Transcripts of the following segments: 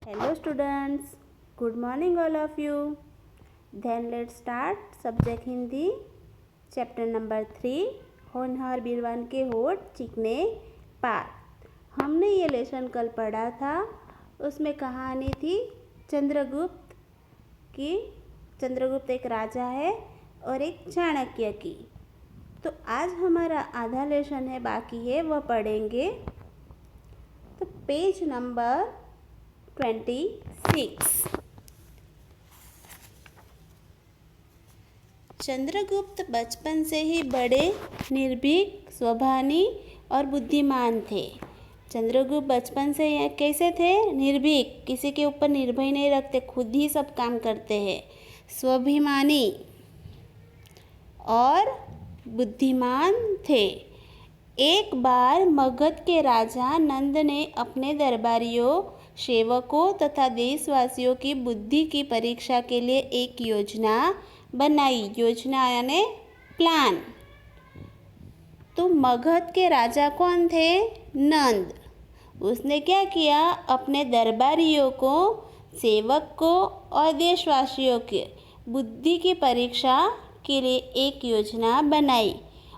Hello students, good morning all of you. Then let's start subject Hindi, chapter number 3, होनहार बीरवान के होठ चिकने पात। हमने ये लेसन कल पढ़ा था, उसमें कहानी थी चंद्रगुप्त की। चंद्रगुप्त एक राजा है और एक चाणक्य की। तो आज हमारा आधा लेसन है बाकी है, वह पढ़ेंगे। तो पेज नंबर 26। चंद्रगुप्त बचपन से ही बड़े निर्भीक, स्वाभिमानी और बुद्धिमान थे। चंद्रगुप्त बचपन से कैसे थे? निर्भीक, किसी के ऊपर निर्भय नहीं रखते, खुद ही सब काम करते हैं। स्वाभिमानी और बुद्धिमान थे। एक बार मगध के राजा नंद ने अपने दरबारियों, सेवकों तथा देशवासियों की बुद्धि की परीक्षा के लिए एक योजना बनाई। योजना यानी प्लान। तो मगध के राजा कौन थे? नंद। उसने क्या किया? अपने दरबारियों को, सेवक को और देशवासियों की बुद्धि की परीक्षा के लिए एक योजना बनाई।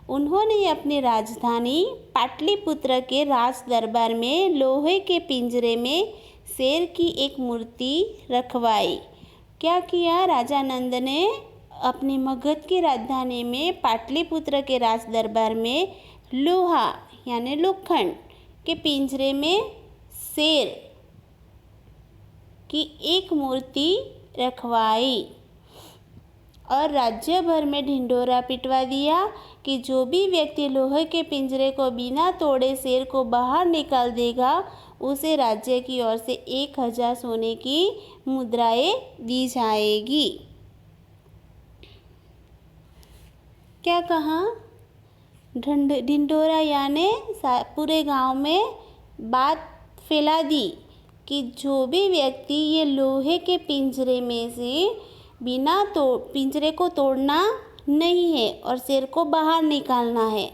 उन्होंने अपनी राजधानी पाटलिपुत्र के राज दरबार में लोहे के पिंजरे में शेर की एक मूर्ति रखवाई। क्या किया? राजा नंद ने अपनी मगध की राजधानी में पाटलिपुत्र के राज दरबार में लोहा यानी लोखंड के पिंजरे में शेर की एक मूर्ति रखवाई और राज्य भर में ढिंढोरा पिटवा दिया कि जो भी व्यक्ति लोहे के पिंजरे को बिना तोड़े शेर को बाहर निकाल देगा, उसे राज्य की ओर से 1000 सोने की मुद्राएं दी जाएगी। क्या कहा? ढिंढोरा यानी पूरे गांव में बात फैला दी कि जो भी व्यक्ति ये लोहे के पिंजरे में से पिंजरे को तोड़ना नहीं है और शेर को बाहर निकालना है,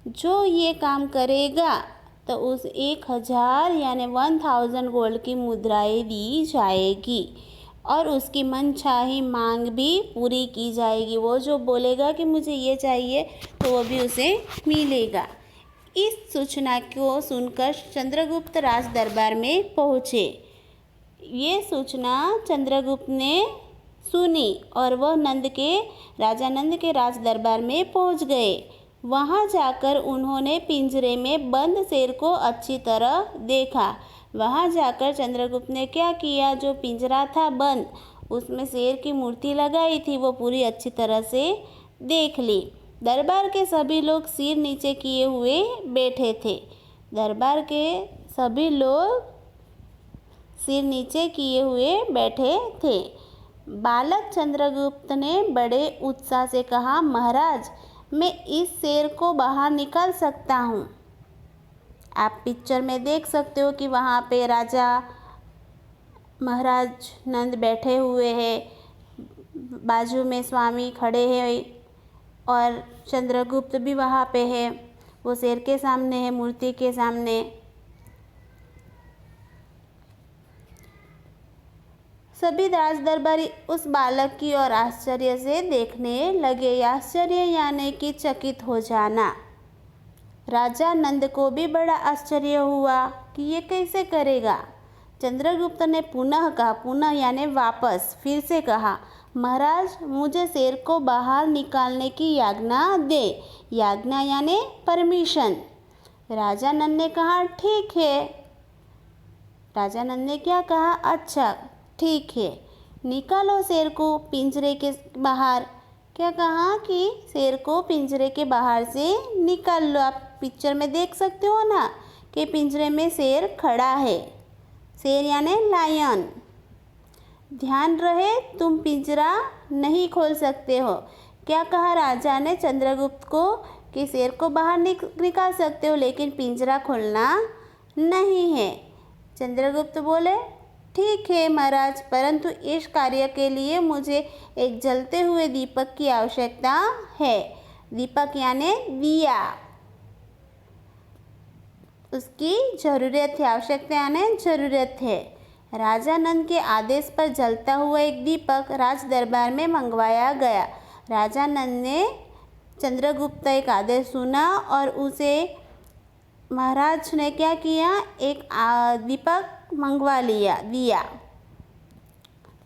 जो ये काम करेगा तो उस 1000 यानी 1000 गोल्ड की मुद्राएं दी जाएगी और उसकी मनचाही मांग भी पूरी की जाएगी। वो जो बोलेगा कि मुझे ये चाहिए तो वो भी उसे मिलेगा। इस सूचना को सुनकर चंद्रगुप्त राज दरबार में पहुँचे। ये सूचना चंद्रगुप्त ने सुनी और वह राजा नंद के राज दरबार में पहुंच गए। वहां जाकर उन्होंने पिंजरे में बंद शेर को अच्छी तरह देखा। वहां जाकर चंद्रगुप्त ने क्या किया? जो पिंजरा था बंद, उसमें शेर की मूर्ति लगाई थी, वो पूरी अच्छी तरह से देख ली। दरबार के सभी लोग सिर नीचे किए हुए बैठे थे। दरबार के सभी लोग सिर नीचे किए हुए बैठे थे। बालक चंद्रगुप्त ने बड़े उत्साह से कहा, महाराज, मैं इस शेर को बाहर निकाल सकता हूँ। आप पिक्चर में देख सकते हो कि वहाँ पे राजा महाराज नंद बैठे हुए हैं, बाजू में स्वामी खड़े हैं और चंद्रगुप्त भी वहाँ पे है। वो शेर के सामने है, मूर्ति के सामने। सभी राज दरबारी उस बालक की ओर आश्चर्य से देखने लगे। आश्चर्य यानी कि चकित हो जाना। राजा नंद को भी बड़ा आश्चर्य हुआ कि ये कैसे करेगा। चंद्रगुप्त ने पुनः यानी वापस फिर से कहा, महाराज, मुझे शेर को बाहर निकालने की आज्ञा दे। आज्ञा यानी परमिशन। राजा नंद ने कहा, ठीक है। राजा नंद ने क्या कहा? अच्छा ठीक है, निकालो शेर को पिंजरे के बाहर। क्या कहा? कि शेर को पिंजरे के बाहर से निकाल लो। आप पिक्चर में देख सकते हो ना कि पिंजरे में शेर खड़ा है। शेर यानी लायन। ध्यान रहे, तुम पिंजरा नहीं खोल सकते हो। क्या कहा राजा ने चंद्रगुप्त को? कि शेर को बाहर निकाल सकते हो लेकिन पिंजरा खोलना नहीं है। चंद्रगुप्त बोले, ठीक है महाराज, परंतु इस कार्य के लिए मुझे एक जलते हुए दीपक की आवश्यकता है। दीपक यानी दिया, उसकी ज़रूरत है। आवश्यकता यानी ज़रूरत है। राजा नंद के आदेश पर जलता हुआ एक दीपक राज दरबार में मंगवाया गया। राजा नंद ने चंद्रगुप्त का एक आदेश सुना और उसे महाराज ने क्या किया, एक दीपक मंगवा दिया।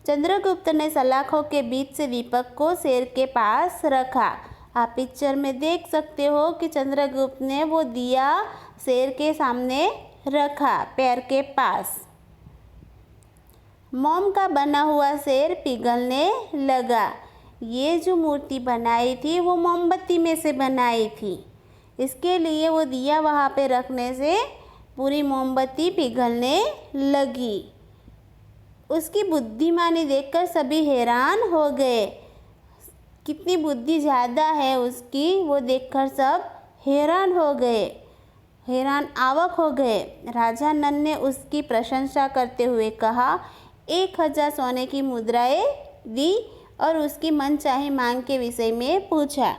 चंद्रगुप्त ने सलाखों के बीच से दीपक को शेर के पास रखा। आप पिक्चर में देख सकते हो कि चंद्रगुप्त ने वो दिया शेर के सामने रखा, पैर के पास। मोम का बना हुआ शेर पिघलने लगा। ये जो मूर्ति बनाई थी वो मोमबत्ती में से बनाई थी, इसके लिए वो दिया वहाँ पे रखने से पूरी मोमबत्ती पिघलने लगी। उसकी बुद्धिमानी देखकर सभी हैरान हो गए। कितनी बुद्धि ज़्यादा है उसकी, वो देखकर सब हैरान हो गए, हैरान आवक हो गए। राजा नंद ने उसकी प्रशंसा करते हुए कहा, 1000 सोने की मुद्राएं दी और उसकी मनचाही मांग के विषय में पूछा।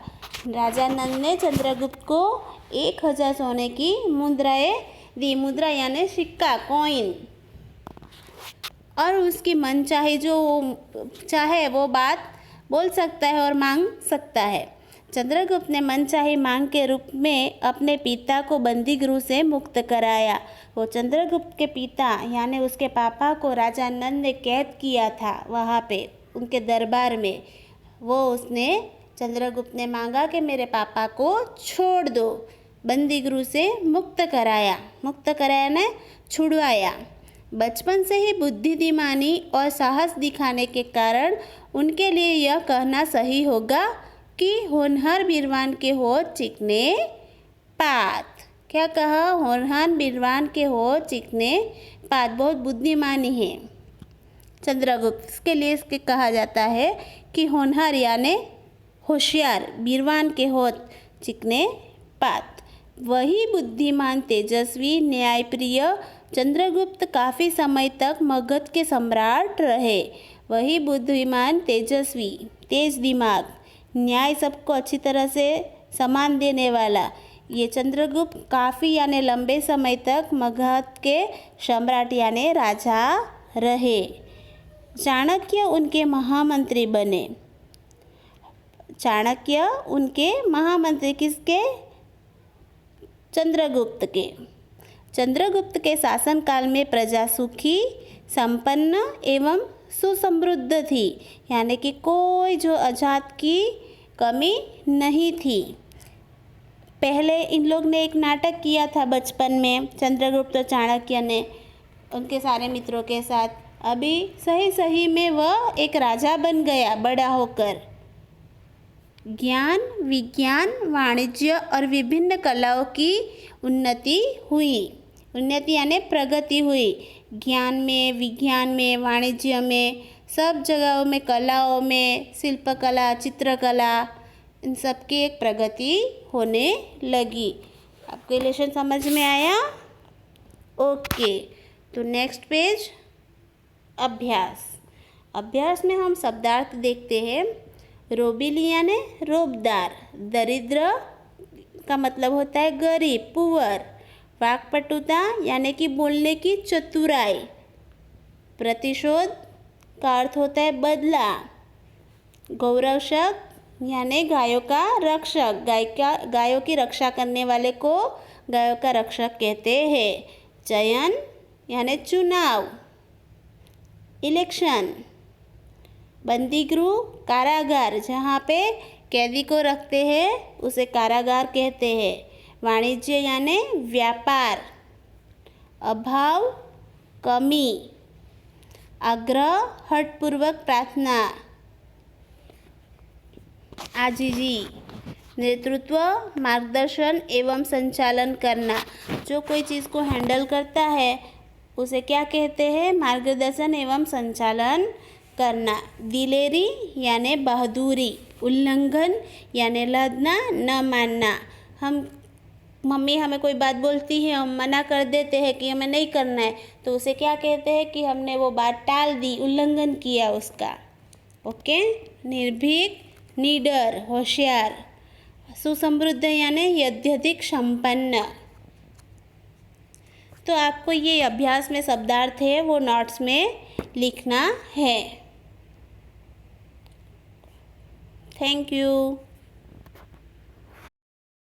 राजा नंद ने चंद्रगुप्त को 1000 सोने की मुद्राएं दी। मुद्रा यानी सिक्का, कॉइन, और उसकी मनचाही जो चाहे वो बात बोल सकता है और मांग सकता है। चंद्रगुप्त ने मनचाही मांग के रूप में अपने पिता को बंदी गृह से मुक्त कराया। वो चंद्रगुप्त के पिता यानी उसके पापा को राजा नंद ने कैद किया था वहाँ पे उनके दरबार में। वो उसने चंद्रगुप्त ने मांगा कि मेरे पापा को छोड़ दो, बंदी गृह से मुक्त कराया ने छुड़वाया। बचपन से ही बुद्धिमानी और साहस दिखाने के कारण उनके लिए यह कहना सही होगा कि होनहार बीरवान के होठ चिकने पात। क्या कहा, होनहार बीरवान के होठ चिकने पात, बहुत बुद्धिमानी है चंद्रगुप्त। इसके लिए इसके कहा जाता है कि होनहार यानी होशियार, बीरवान के होठ चिकने पात। वही बुद्धिमान, तेजस्वी, न्यायप्रिय चंद्रगुप्त काफ़ी समय तक मगध के सम्राट रहे। वही बुद्धिमान, तेजस्वी, तेज दिमाग, न्याय सबको अच्छी तरह से सम्मान देने वाला ये चंद्रगुप्त काफ़ी यानी लंबे समय तक मगध के सम्राट यानी राजा रहे। चाणक्य उनके महामंत्री बने। चाणक्य उनके महामंत्री किसके? चंद्रगुप्त के। चंद्रगुप्त के शासनकाल में प्रजा सुखी, संपन्न एवं सुसमृद्ध थी, यानी कि कोई जो अजात की कमी नहीं थी। पहले इन लोग ने एक नाटक किया था बचपन में, चंद्रगुप्त और चाणक्य ने उनके सारे मित्रों के साथ। अभी सही में वह एक राजा बन गया बड़ा होकर। ज्ञान, विज्ञान, वाणिज्य और विभिन्न कलाओं की उन्नति हुई। उन्नति यानी प्रगति हुई। ज्ञान में, विज्ञान में, वाणिज्य में, सब जगहों में, कलाओं में, शिल्पकला, चित्रकला, इन सब की एक प्रगति होने लगी। आपको लेसन समझ में आया? ओके, तो नेक्स्ट पेज अभ्यास। अभ्यास में हम शब्दार्थ देखते हैं। रोबिली यानी रोबदार, दरिद्र का मतलब होता है गरीब, पुअर। वाक्पटुता यानी कि बोलने की चतुराई। प्रतिशोध का अर्थ होता है बदला। गौरक्षक यानी गायों का रक्षक, गायों की रक्षा करने वाले को गायों का रक्षक कहते हैं। चयन यानी चुनाव, इलेक्शन। बंदीगृह, कारागार, जहाँ पे कैदी को रखते हैं उसे कारागार कहते हैं। वाणिज्य यानी व्यापार। अभाव, कमी। आग्रह, हठपूर्वक प्रार्थना। आजीजी, नेतृत्व, मार्गदर्शन एवं संचालन करना। जो कोई चीज़ को हैंडल करता है उसे क्या कहते हैं? मार्गदर्शन एवं संचालन करना। दिलेरी यानी बहादुरी। उल्लंघन यानी लड़ना, न मानना। मम्मी हमें कोई बात बोलती है, हम मना कर देते हैं कि हमें नहीं करना है, तो उसे क्या कहते हैं कि हमने वो बात टाल दी, उल्लंघन किया उसका। ओके। निर्भीक, निडर, होशियार। सुसमृद्ध यानी अत्यधिक संपन्न। तो आपको ये अभ्यास में शब्दार्थ है वो नोट्स में लिखना है। Thank you.